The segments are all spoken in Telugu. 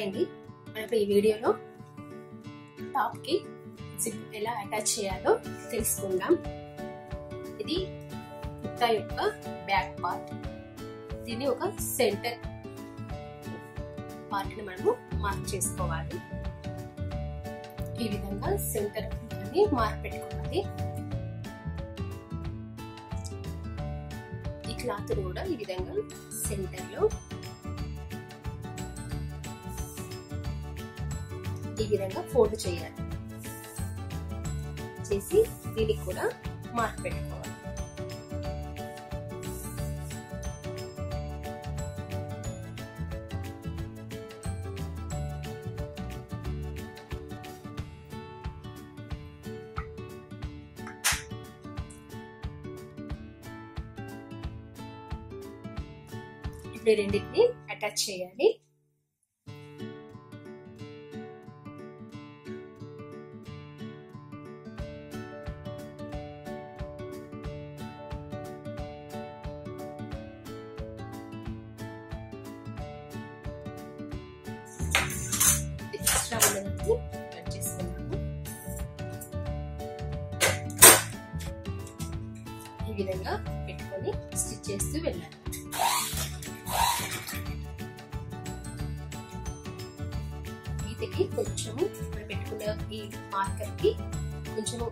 హాయ్ అండి, మనకు ఈ వీడియోలో టాప్ కి జిప్ ఎలా అటాచ్ చేయాలో తెలుసుకుందాం. ఇది కుర్తా యొక్క బ్యాక్ పార్ట్. దీన్ని ఒక సెంటర్ పార్ట్ ని మనము మార్క్ చేసుకోవాలి. ఈ విధంగా సెంటర్ ని మార్క్ పెట్టుకోవాలి. ఈ క్లాత్ కూడా ఈ విధంగా సెంటర్ లో ఈ విధంగా ఫోల్డ్ చేయాలి. చేసి దీనికి కూడా మార్క్ పెట్టుకోవాలి. ఇప్పుడు రెండింటిని అటాచ్ చేయాలి. ఎక్స్ట్రా ఉన్నది కట్ చేసుకున్నాము. ఈ విధంగా పెట్టుకొని స్టిచ్ చేస్తూ వెళ్ళాలి. గీతకి కొంచెము మనం పెట్టుకున్న ఈ మార్కర్ కి కొంచెము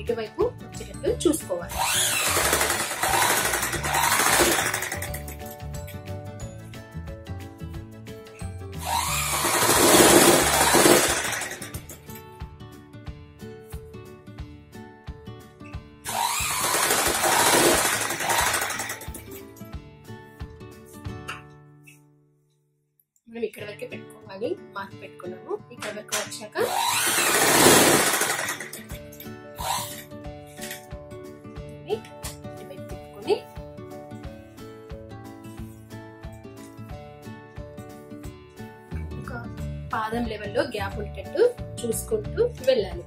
ఇటువైపు వచ్చేటట్టు చూసుకోవాలి. మనం ఇక్కడ వరకే పెట్టుకోవాలి. మార్క్ పెట్టుకున్నాము. ఇక్కడ వరకు వచ్చాక పెట్టుకొని ఒక పాదం లెవెల్లో గ్యాప్ ఉండేటట్టు చూసుకుంటూ వెళ్ళాలి.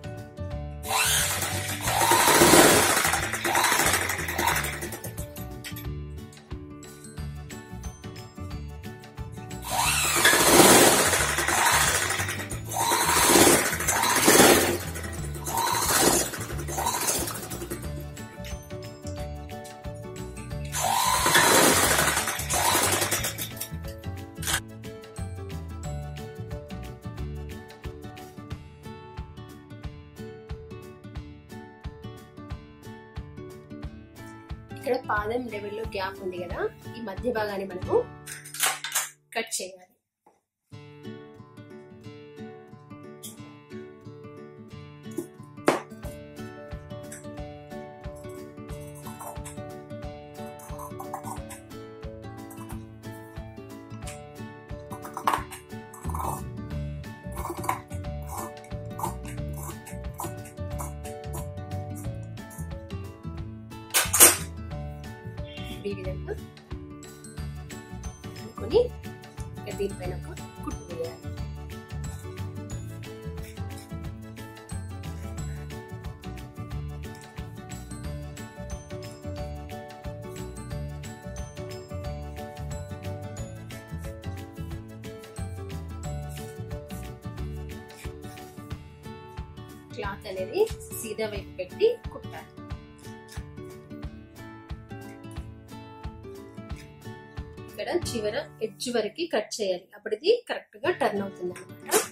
ఇక్కడ పాదం లెవెల్లో గ్యాప్ ఉంది కదా, ఈ మధ్య భాగాన్ని మనము కట్ చేయాలి. ఈ విధంగా అనుకొని దీనిపైన ఒక కుట్టు వేయాలి. క్లాత్ అనేది సీదా వైపు పెట్టి కుట్టాలి. ఇక్కడ చివర ఎడ్జ్ వరకు కట్ చేయాలి. అప్పుడు ఇది కరెక్ట్ గా టర్న్ అవుతుంది అన్నమాట.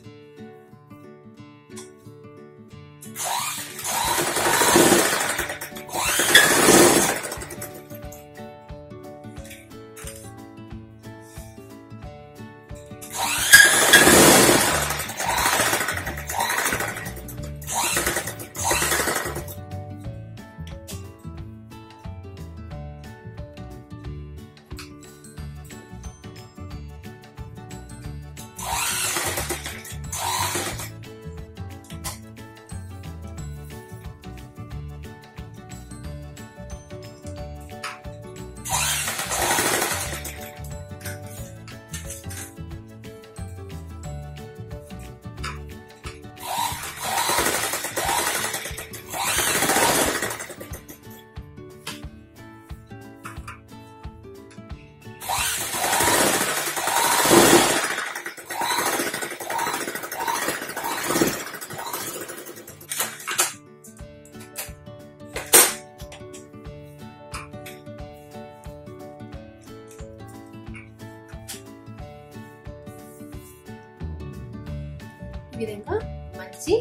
ఈ విధంగా మంచి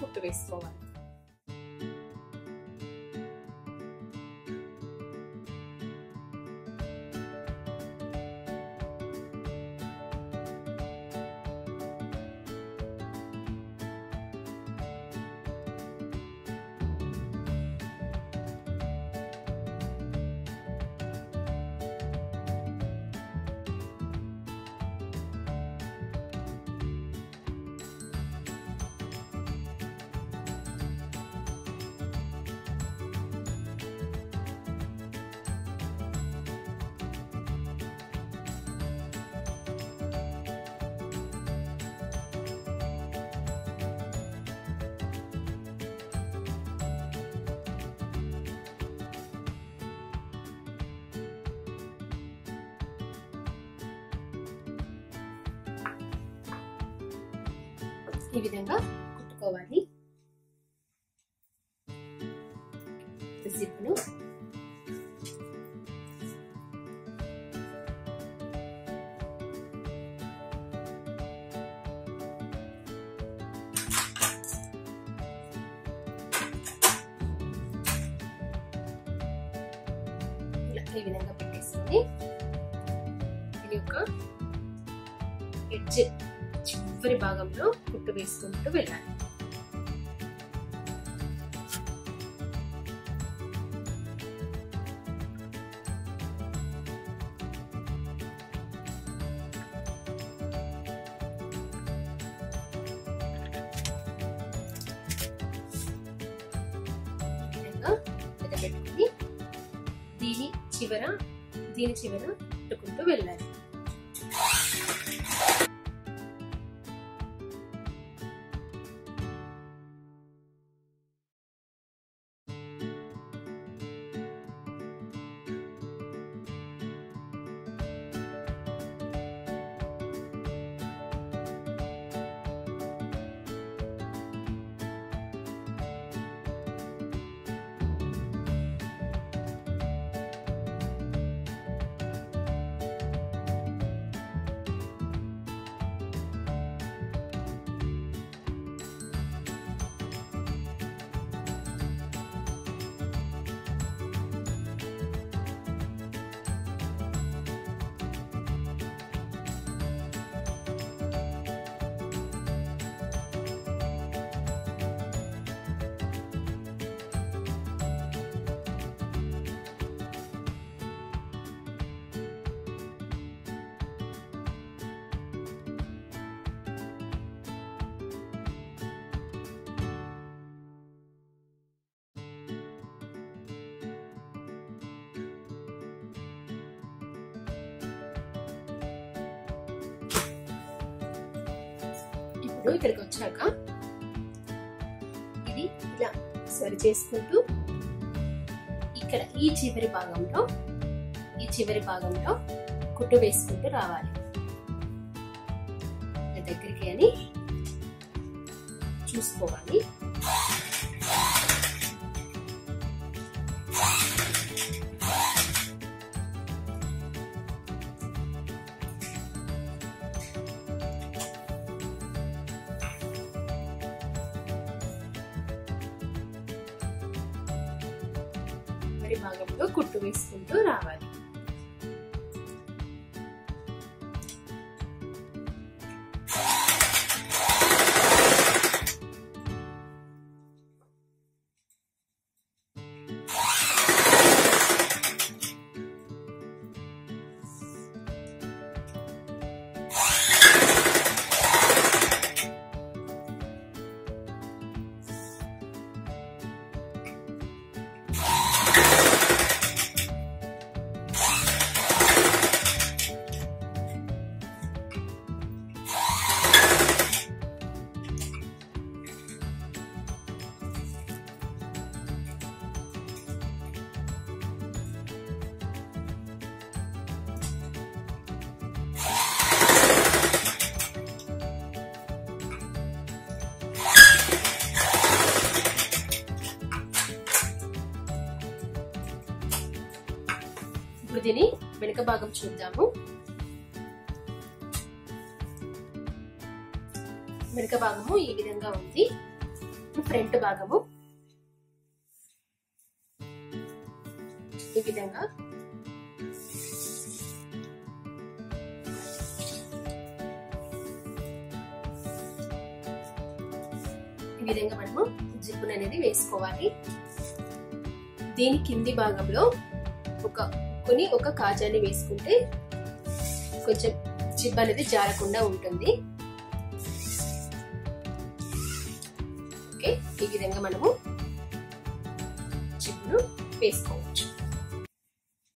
కుట్టు వేసుకోవాలి. ఈ విధంగా కుట్టుకోవాలి. జిప్ను ఇలా ఈ విధంగా పెట్టేసుకొని దీని యొక్క ఎడ్జ్ చివరి భాగంలో కుట్టు వేసుకుంటూ వెళ్ళాలి. ఈ విధంగా పెట్టుకుని దీని చివర కుట్టుకుంటూ వెళ్ళాలి. ఇక్కడికి వచ్చాక ఇది ఇలా సరి చేసుకుంటూ ఇక్కడ ఈ చివరి భాగంలో కుట్టు వేసుకుంటూ రావాలి. దగ్గరికి అని చూసుకోవాలి. భాగంలో కుట్టు వేసుకుంటూ రావాలి. ఇప్పుడు దీని వెనుక భాగం చూద్దాము. వెనుక భాగము ఈ విధంగా ఉంది. ఫ్రంట్ భాగము ఈ విధంగా మనము జిప్పును అనేది వేసుకోవాలి. దీని కింది భాగంలో ఒక కాజాన్ని వేసుకుంటే కొంచెం జిప్ అనేది జారకుండా ఉంటుంది. ఓకే, ఈ విధంగా మనము జిప్పును వేసుకోవచ్చు.